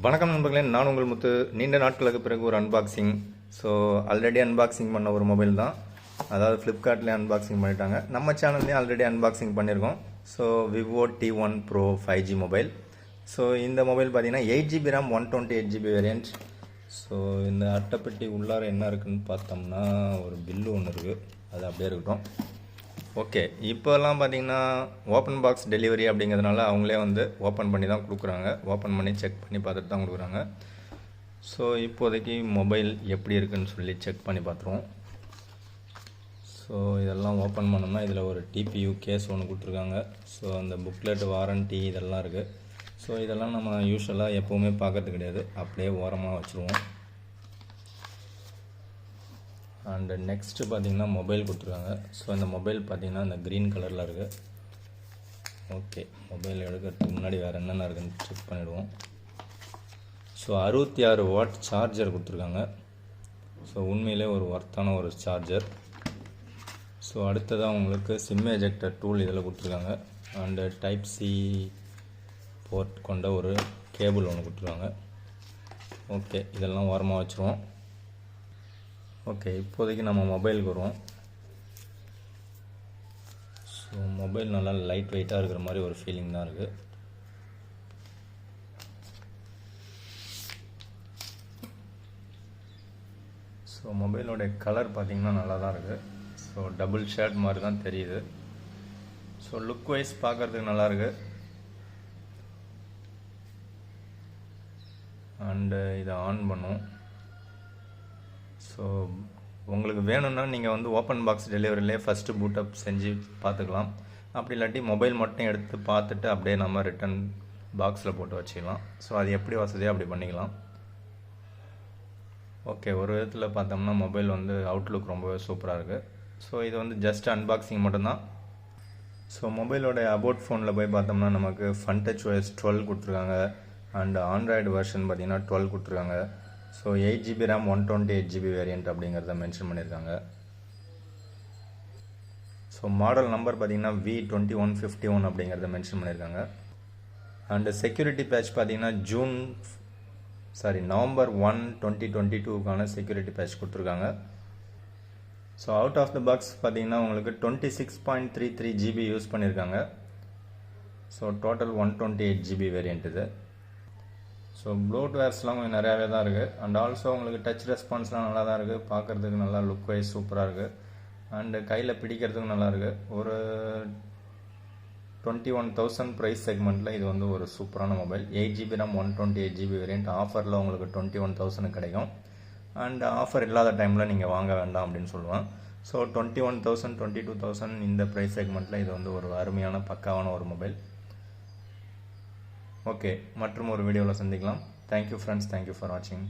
வணக்கம் நண்பர்களே, நான் உங்கள் முத்து. நீண்ட நாட்களுக்கு பிறகு ஒரு அன்பாக்சிங். ஸோ ஆல்ரெடி அன்பாக்சிங் பண்ண ஒரு மொபைல் தான், அதாவது ஃப்ளிப்கார்ட்லேயே அன்பாக்சிங் பண்ணிட்டாங்க. நம்ம சேனல்லேயும் ஆல்ரெடி அன்பாக்சிங் பண்ணியிருக்கோம். So Vivo T1 Pro 5G mobile. So இந்த மொபைல் பார்த்தீங்கன்னா 8GB RAM 128GB variant. So இந்த அட்டைப்பெட்டி உள்ளார என்ன இருக்குதுன்னு பார்த்தோம்னா ஒரு பில்லு ஒன்று இருக்குது, அது அப்படியே இருக்கட்டும். ஓகே, இப்போல்லாம் பார்த்தீங்கன்னா ஓப்பன் பாக்ஸ் டெலிவரி அப்படிங்கிறதுனால அவங்களே வந்து ஓப்பன் பண்ணி தான் கொடுக்குறாங்க. ஓப்பன் பண்ணி செக் பண்ணி பார்த்துட்டு தான் கொடுக்குறாங்க. ஸோ இப்போதைக்கு மொபைல் எப்படி இருக்குதுன்னு சொல்லி செக் பண்ணி பார்த்துருவோம். ஸோ இதெல்லாம் ஓப்பன் பண்ணோம்னா இதில் ஒரு டிபியூ கேஸ் ஒன்று கொடுத்துருக்காங்க. ஸோ அந்த புக்லெட் வாரண்ட்டி இதெல்லாம் இருக்குது. ஸோ இதெல்லாம் நம்ம யூஸ்வலாக எப்போவுமே பார்க்கறது கிடையாது, அப்படியே ஓரமாக வச்சுருவோம். அண்டு நெக்ஸ்ட்டு பார்த்திங்கன்னா மொபைல் கொடுத்துருக்காங்க. ஸோ இந்த மொபைல் பார்த்திங்கன்னா இந்த க்ரீன் கலரில் இருக்குது. ஓகே, மொபைல் எடுக்கிறதுக்கு முன்னாடி வேறு என்னென்ன இருக்குதுன்னு செக் பண்ணிவிடுவோம். ஸோ 66 வாட் சார்ஜர் கொடுத்துருக்காங்க. ஸோ உண்மையிலே ஒரு ஒர்த்தான ஒரு சார்ஜர். ஸோ அடுத்ததாக உங்களுக்கு சிம் எஜெக்டர் டூல் இதில் கொடுத்துருக்காங்க. அண்டு டைப் சி போர்ட் கொண்ட ஒரு கேபிள் ஒன்று கொடுத்துருக்காங்க. ஓகே, இதெல்லாம் ஓரமாக வச்சுருவோம். ஓகே, இப்போதைக்கு நம்ம மொபைலுக்கு வருவோம். ஸோ மொபைல் நல்லா லைட் வெயிட்டாக இருக்கிற மாதிரி ஒரு ஃபீலிங் தான் இருக்குது. ஸோ மொபைலோடைய கலர் பார்த்திங்கன்னா நல்லா தான் இருக்குது. ஸோ டபுள் ஷேட் மாதிரி தான் தெரியுது. ஸோ லுக் வைஸ் பார்க்குறதுக்கு நல்லாயிருக்கு. அண்டு இதை ஆன் பண்ணுவோம். ஸோ உங்களுக்கு வேணும்னா நீங்கள் வந்து ஓப்பன் பாக்ஸ் டெலிவரியிலே ஃபஸ்ட்டு பூட்டப் செஞ்சு பார்த்துக்கலாம். அப்படி இல்லாட்டி மொபைல் மட்டும் எடுத்து பார்த்துட்டு அப்படியே நம்ம ரிட்டன் பாக்ஸில் போட்டு வச்சுக்கலாம். ஸோ அது எப்படி வசதியாக அப்படி பண்ணிக்கலாம். ஓகே, ஒரு விதத்தில் பார்த்தோம்னா மொபைல் வந்து அவுட்லுக் ரொம்பவே சூப்பராக இருக்குது. ஸோ இது வந்து ஜஸ்ட் அன்பாக்சிங் மட்டும்தான். ஸோ மொபைலோட அபவுட் ஃபோனில் போய் பார்த்தோம்னா நமக்கு FunTouch OS 12 கொடுத்துருக்காங்க. அண்ட் ஆண்ட்ராய்டு வெர்ஷன் பார்த்திங்கன்னா 12 கொடுத்துருக்காங்க. So 8GB RAM 128GB variant அப்படிங்கிறத மென்ஷன் பண்ணியிருக்காங்க. ஸோ மாடல் நம்பர் பார்த்திங்கன்னா V2151 அப்படிங்கிறத மென்ஷன் பண்ணியிருக்காங்க. அண்டு செக்யூரிட்டி பேட்ச் பார்த்திங்கன்னா நவம்பர் 1, 2022க்கான செக்யூரிட்டி பேட்ச் கொடுத்துருக்காங்க. So out of the box பார்த்திங்கன்னா உங்களுக்கு 26.33GB யூஸ் பண்ணியிருக்காங்க. ஸோ டோட்டல் 128GB வேரியண்ட் இது. ஸோ ப்ளூவேர்ஸ்லாம் கொஞ்சம் நிறையாவே தான் இருக்குது. அண்ட் ஆல்சோ உங்களுக்கு டச் ரெஸ்பான்ஸ்லாம் நல்லா தான் இருக்குது. பார்க்குறதுக்கு நல்லா லுக் வைஸ் சூப்பராக இருக்குது. அண்டு கையில் பிடிக்கிறதுக்கும் நல்லாயிருக்கு. ஒரு 21,000 ப்ரைஸ் செக்மெண்ட்டில் இது வந்து ஒரு சூப்பரான mobile. 8GB RAM 128GB variant ஆஃபரில் உங்களுக்கு 21,000 கிடைக்கும். அண்ட் ஆஃபர் இல்லாத டைமில் நீங்கள் வாங்க வேண்டாம் அப்படின்னு சொல்லுவேன். ஸோ 21,000 22,000 இந்த ப்ரைஸ் செக்மெண்ட்டில் இது வந்து ஒரு அருமையான பக்காவான ஒரு மொபைல். ஓகே, மற்றும் ஒரு வீடியோவில் சந்திக்கலாம். தேங்க்யூ ஃப்ரெண்ட்ஸ், தேங்க்யூ ஃபார் வாட்சிங்.